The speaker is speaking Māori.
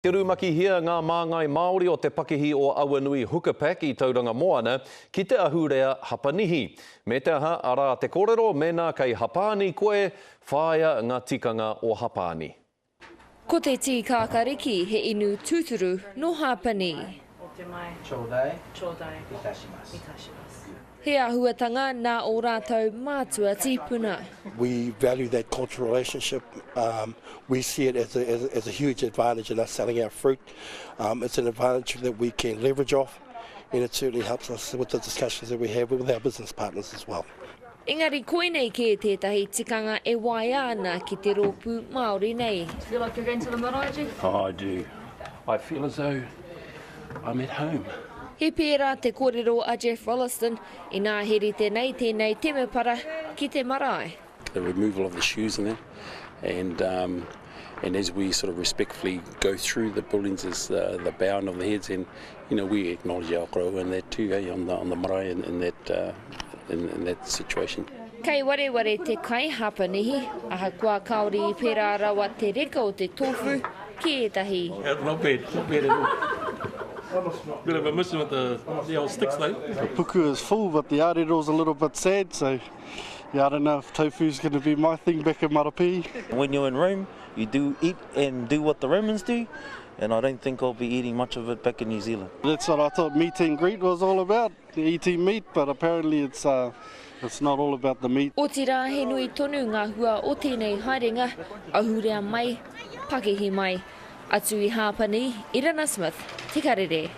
Te rumaki hia ngā māngai Māori o te pakihi o Awanui Hukapak I tauranga Moana ki te ahurea Hapanihi. Me te aha ara te kōrero mena kei Hapani koe whāia ngā tikanga o Hapani. Ko te tī kākariki he inu tūturu no Hapani. He ahuatanga nā o rātou mātua tīpuna. We value that cultural relationship. We see it as a huge advantage in us selling our fruit. It's an advantage that we can leverage off, and it certainly helps us with the discussions that we have with our business partners as well. Engari koinei ke tētahi tikanga e wai ana ki te rōpū Māori nei. Feel like you're going to the marae, Jeff? Oh, I do. I feel as though I'm at home. He pērā te kōrero a Jeff Wollaston I ngā heri tēnei temepara ki te marae. The removal of the shoes and that, and as we sort of respectfully go through the buildings as the bowing of the heads, and we acknowledge our koro and that too, on the marae in that situation. Kei wareware te kai Hapanihi, aha kua kaori I pērā rawa te reka o te tofu ki etahi. Not bad at all. Bit of a mission with the old sticks though. The puku is full, but the arero's a little bit sad, so I don't know if tofu's going to be my thing back in Marapi. When you're in Rome, you do eat and do what the Romans do, and I don't think I'll be eating much of it back in New Zealand. That's what I thought meet and greet was all about, eating meat, but apparently it's not all about the meat. O te rā he nui tonu ngā hua o tēnei haerenga, ahurea mai, pakihi mai. Atu I Hapani, Irana Smith, Te Karere.